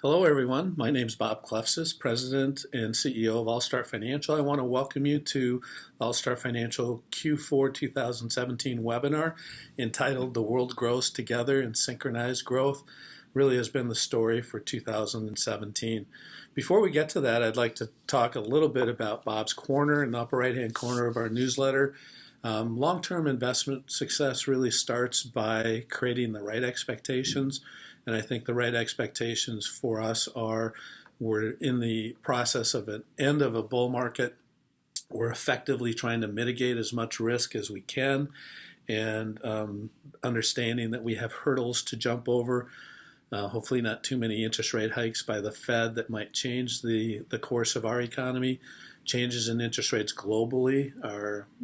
Hello, everyone. My name is Bob Klefsis, President and CEO of All-Star Financial. I want to welcome you to All-Star Financial Q4 2017 webinar entitled The World Grows Together in Synchronized Growth. Really has been the story for 2017. Before we get to that, I'd like to talk a little bit about Bob's Corner in the upper right-hand corner of our newsletter. Long-term investment success really starts by creating the right expectations. And I think the right expectations for us are we're in the process of an end of a bull market. We're effectively trying to mitigate as much risk as we can and understanding that we have hurdles to jump over. Hopefully not too many interest rate hikes by the Fed that might change the course of our economy. Changes in interest rates globally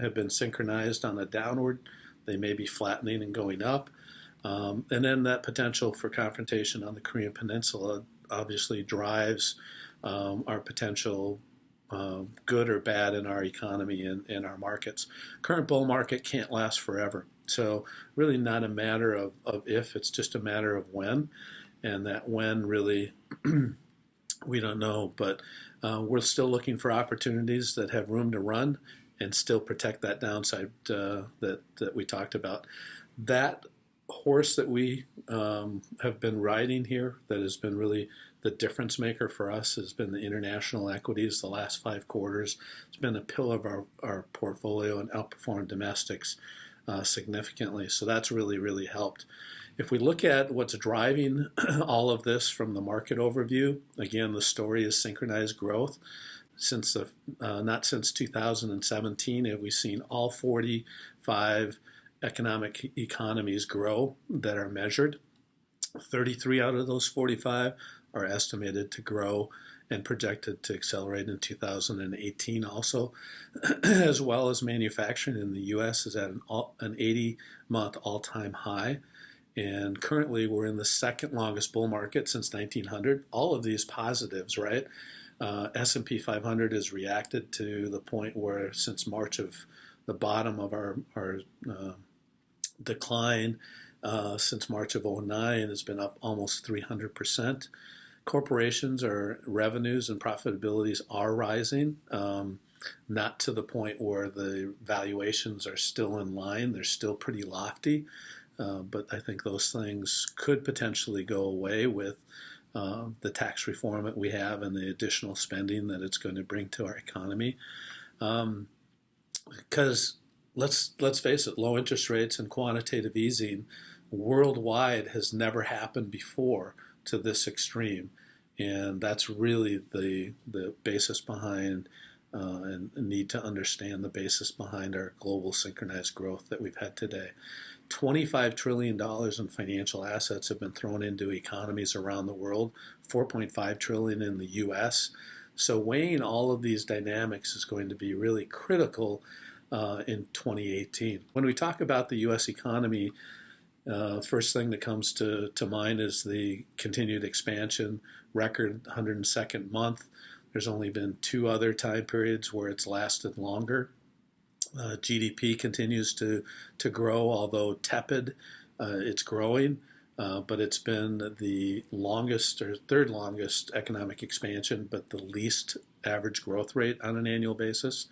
have been synchronized on a downward. They may be flattening and going up. And then that potential for confrontation on the Korean Peninsula obviously drives our potential good or bad in our economy and in our markets. Current bull market can't last forever. So really not a matter of if, it's just a matter of when. And that when really, we don't know. But we're still looking for opportunities that have room to run and still protect that downside that we talked about. That horse that we have been riding here that has been really the difference maker for us has been the international equities the last 5 quarters. It's been a pillar of our portfolio and outperformed domestics significantly. So that's really helped. If we look at what's driving all of this from the market overview, again, the story is synchronized growth. Not since 2017 have we seen all 45 economic economies grow that are measured. 33 out of those 45 are estimated to grow and projected to accelerate in 2018 also, as well as manufacturing in the U.S. is at an 80-month all-time high. And currently we're in the second longest bull market since 1900. All of these positives, right? S&P 500 has reacted to the point where since March of the bottom of our decline since March of 2009 has been up almost 300%. Corporations or revenues and profitabilities are rising, not to the point where the valuations are still in line. They're still pretty lofty, but I think those things could potentially go away with the tax reform that we have and the additional spending that it's going to bring to our economy. Because let's face it, low interest rates and quantitative easing worldwide has never happened before to this extreme. And that's really the basis behind and need to understand the basis behind our global synchronized growth that we've had today. $25 trillion in financial assets have been thrown into economies around the world, $4.5 trillion in the U.S. So weighing all of these dynamics is going to be really critical in 2018. When we talk about the U.S. economy, first thing that comes to mind is the continued expansion, record 102nd month. There's only been 2 other time periods where it's lasted longer. GDP continues to grow, although tepid. It's growing, but it's been the longest or third longest economic expansion, but the least average growth rate on an annual basis.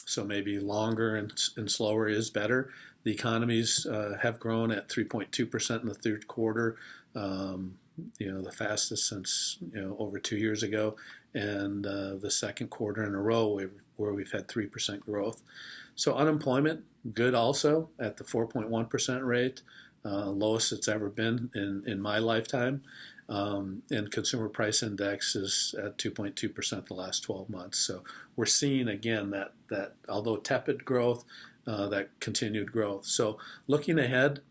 So maybe longer and slower is better. The economies have grown at 3.2% in the third quarter, the fastest since over 2 years ago, and the second quarter in a row where we've had 3% growth. So unemployment, good also at the 4.1% rate, lowest it's ever been in my lifetime. And consumer price index is at 2.2% the last 12 months. So we're seeing again that although tepid growth, that continued growth. So looking ahead,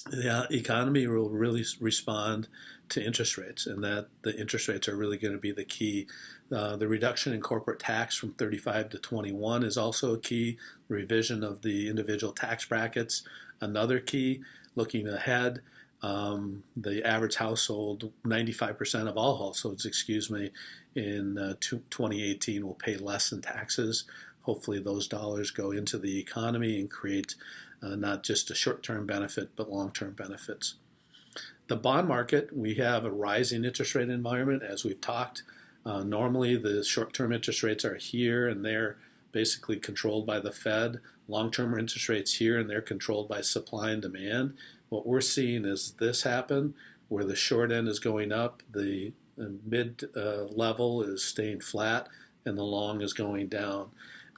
the economy will really respond to interest rates, and that the interest rates are really going to be the key. The reduction in corporate tax from 35 to 21 is also a key. Revision of the individual tax brackets, another key. Looking ahead, the average household, 95% of all households, in 2018 will pay less in taxes. Hopefully those dollars go into the economy and create not just a short-term benefit, but long-term benefits. The bond market, we have a rising interest rate environment, as we've talked. Normally, the short-term interest rates are here, and they're basically controlled by the Fed. Long-term interest rates here, and they're controlled by supply and demand. What we're seeing is this happen, where the short end is going up, the mid level is staying flat, and the long is going down,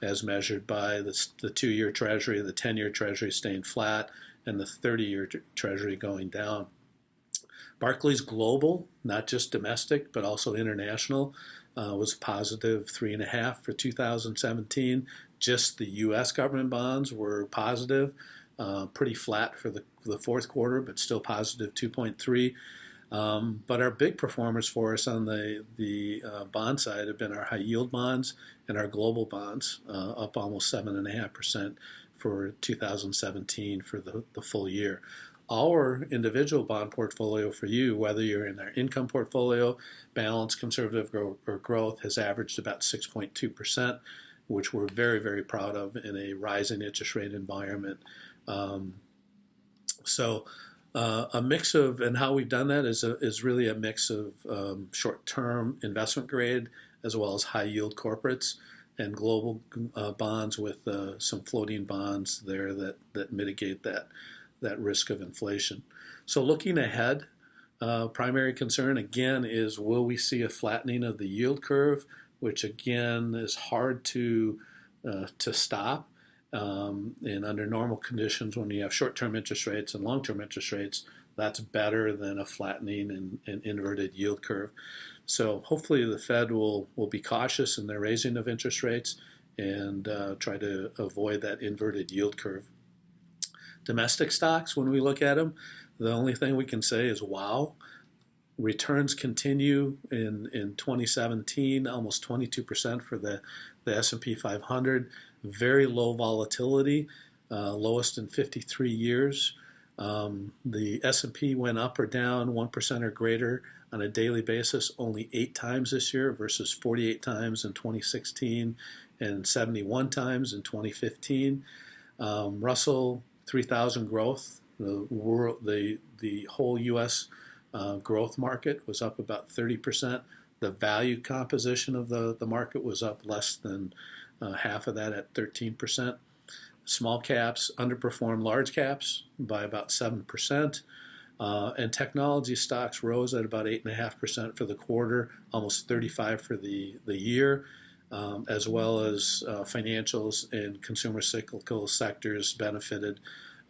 as measured by the 2-year Treasury, the 10-year Treasury staying flat, and the 30-year Treasury going down. Barclays Global, not just domestic, but also international, was positive 3.5 for 2017. Just the U.S. government bonds were positive, pretty flat for the fourth quarter, but still positive 2.3. But our big performers for us on the bond side have been our high yield bonds and our global bonds, up almost 7.5% for 2017 for the full year. Our individual bond portfolio for you, whether you're in our income portfolio, balanced, conservative, or growth, has averaged about 6.2%, which we're very, very proud of in a rising interest rate environment. A mix of, and how we've done that is really a mix of short-term investment grade as well as high-yield corporates and global bonds with some floating bonds there that mitigate that risk of inflation. So looking ahead, primary concern again is, will we see a flattening of the yield curve, which again is hard to stop. And under normal conditions, when you have short-term interest rates and long-term interest rates, that's better than a flattening and inverted yield curve. So hopefully the Fed will be cautious in their raising of interest rates and try to avoid that inverted yield curve. Domestic stocks, when we look at them, the only thing we can say is wow. Returns continue in 2017, almost 22% for the S&P 500. Very low volatility, lowest in 53 years. The S&P went up or down 1% or greater on a daily basis only 8 times this year versus 48 times in 2016 and 71 times in 2015. Russell 3000 growth, the whole U.S. Growth market was up about 30%. The value composition of the market was up less than half of that at 13%. Small caps underperformed large caps by about 7%. And technology stocks rose at about 8.5% for the quarter, almost 35% for the year, as well as financials and consumer cyclical sectors benefited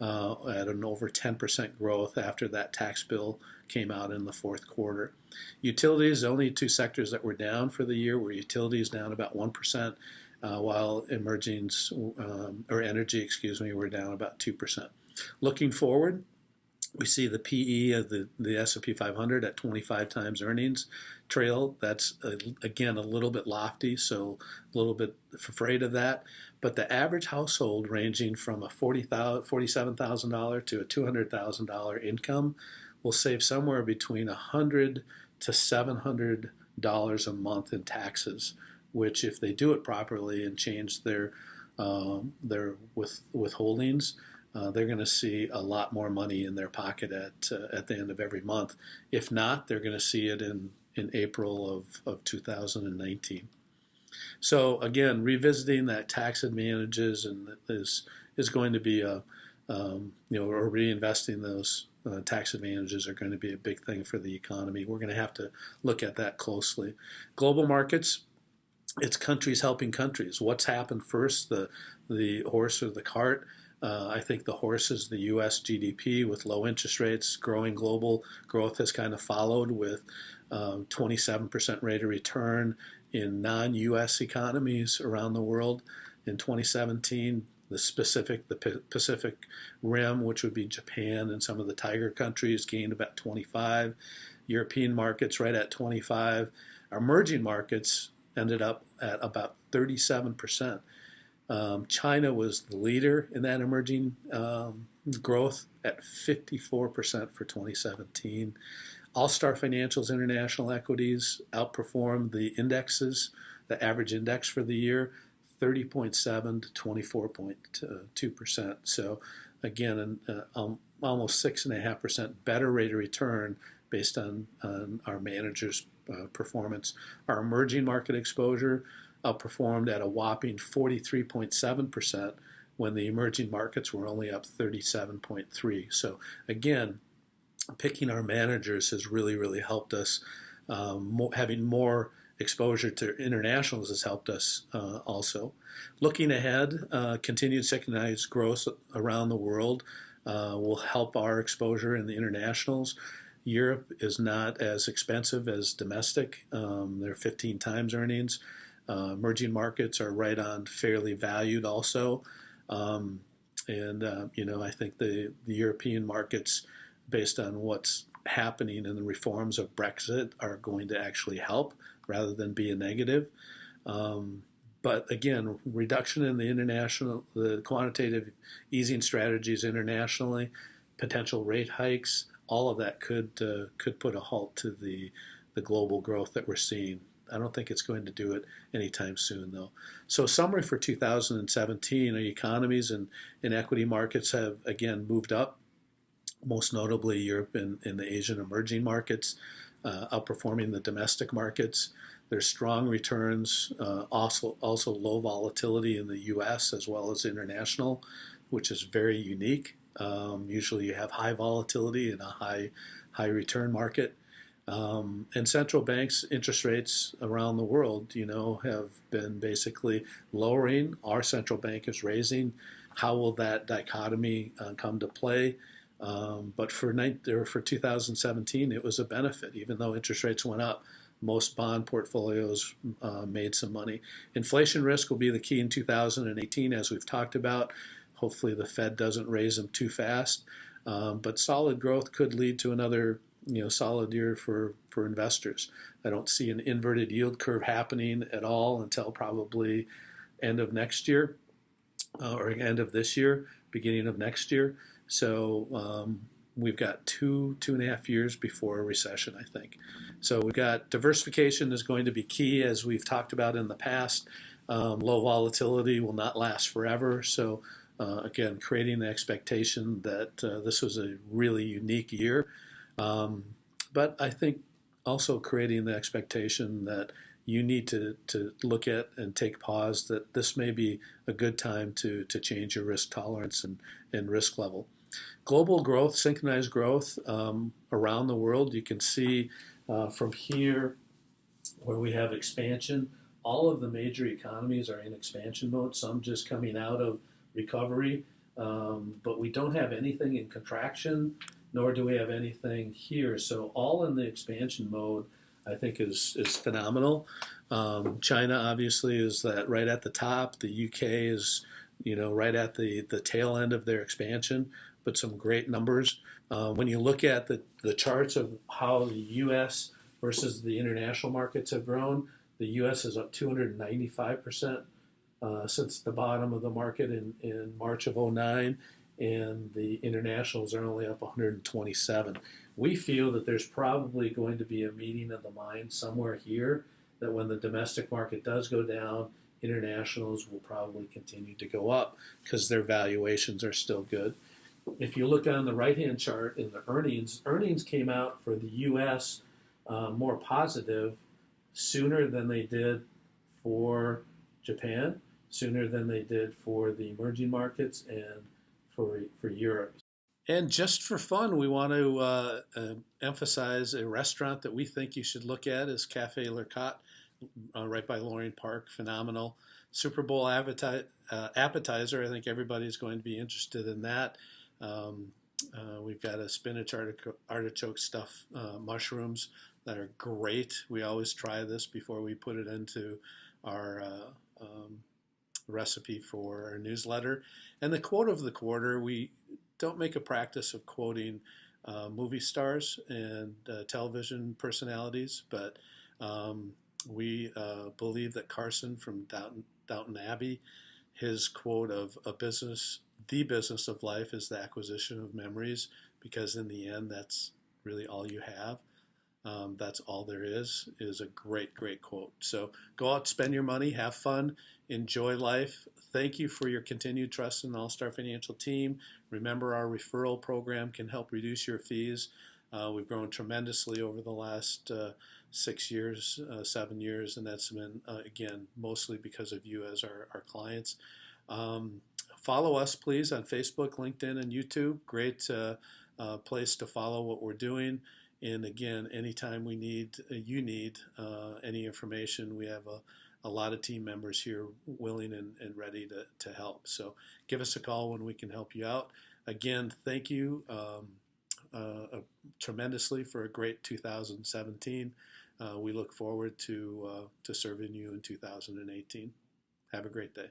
at an over 10% growth after that tax bill came out in the fourth quarter. Utilities, the only 2 sectors that were down for the year were utilities, down about 1%, while emergings, or energy, were down about 2%. Looking forward, we see the PE of the S&P 500 at 25 times earnings trail. That's, again, a little bit lofty, so a little bit afraid of that. But the average household ranging from a $47,000 to a $200,000 income will save somewhere between $100 to $700 a month in taxes, which, if they do it properly and change their withholdings, they're going to see a lot more money in their pocket at the end of every month. If not, they're going to see it in April of 2019. So again, revisiting that tax advantages and is going to be or reinvesting those tax advantages are going to be a big thing for the economy. We're going to have to look at that closely. Global markets, it's countries helping countries. What's happened first, the horse or the cart? I think the horse is the U.S. GDP with low interest rates. Growing global growth has kind of followed with 27% rate of return in non-U.S. economies around the world. In 2017, the Pacific Rim, which would be Japan and some of the tiger countries, gained about 25. European markets right at 25. Our emerging markets ended up at about 37%. China was the leader in that emerging growth at 54% for 2017. All-Star Financial's international equities outperformed the indexes, the average index for the year, 30.7 to 24.2%. So again, almost 6.5% better rate of return based on our managers' performance. Our emerging market exposure outperformed at a whopping 43.7% when the emerging markets were only up 37.3. So again, picking our managers has really, really helped us. Having more exposure to internationals has helped us also. Looking ahead, continued synchronized growth around the world will help our exposure in the internationals. Europe is not as expensive as domestic. They're 15 times earnings. Emerging markets are right on fairly valued also. I think the European markets, based on what's happening in the reforms of Brexit, are going to actually help rather than be a negative. But again, reduction in the quantitative easing strategies internationally, potential rate hikes, all of that could put a halt to the global growth that we're seeing. I don't think it's going to do it anytime soon, though. So, summary for 2017: our economies and equity markets have again moved up, most notably Europe and the Asian emerging markets, outperforming the domestic markets. There's strong returns, also low volatility in the U.S. as well as international, which is very unique. Usually you have high volatility in a high return market. And central banks' interest rates around the world, have been basically lowering. Our central bank is raising. How will that dichotomy come to play? But for 2017, it was a benefit. Even though interest rates went up, most bond portfolios made some money. Inflation risk will be the key in 2018, as we've talked about. Hopefully the Fed doesn't raise them too fast. But solid growth could lead to another solid year for investors. I don't see an inverted yield curve happening at all until probably end of next year or end of this year, beginning of next year. So we've got 2.5 years before a recession, I think. So we've got diversification is going to be key, as we've talked about in the past. Low volatility will not last forever. So again, creating the expectation that this was a really unique year. But I think also creating the expectation that you need to look at and take pause, that this may be a good time to change your risk tolerance and risk level. Global growth, synchronized growth around the world. You can see from here where we have expansion. All of the major economies are in expansion mode, some just coming out of recovery, but we don't have anything in contraction, nor do we have anything here. So all in the expansion mode, I think is phenomenal. China obviously is that right at the top. The UK is right at the tail end of their expansion, but some great numbers. When you look at the charts of how the U.S. versus the international markets have grown, the U.S. is up 295% since the bottom of the market in March of 2009, and the internationals are only up 127. We feel that there's probably going to be a meeting of the mind somewhere here, that when the domestic market does go down, internationals will probably continue to go up because their valuations are still good. If you look on the right-hand chart in the earnings came out for the U.S. More positive sooner than they did for Japan, sooner than they did for the emerging markets and for Europe. And just for fun, we want to emphasize a restaurant that we think you should look at is Cafe L'Ercat, right by Loring Park. Phenomenal. Super Bowl appetizer. I think everybody's going to be interested in that. We've got a spinach artichoke stuffed mushrooms that are great. We always try this before we put it into our recipe for our newsletter. And the quote of the quarter, we don't make a practice of quoting movie stars and television personalities, but we believe that Carson from Downton Abbey, his quote of the business of life is the acquisition of memories, because in the end, that's really all you have. That's all there is a great, great quote. So go out, spend your money, have fun, enjoy life. Thank you for your continued trust in the All-Star Financial team. Remember, our referral program can help reduce your fees. We've grown tremendously over the last 6 years, 7 years, and that's been, again, mostly because of you as our clients. Follow us, please, on Facebook, LinkedIn, and YouTube. Great place to follow what we're doing. And again, anytime you need any information, we have a lot of team members here willing and ready to help. So give us a call when we can help you out. Again, thank you tremendously for a great 2017. We look forward to serving you in 2018. Have a great day.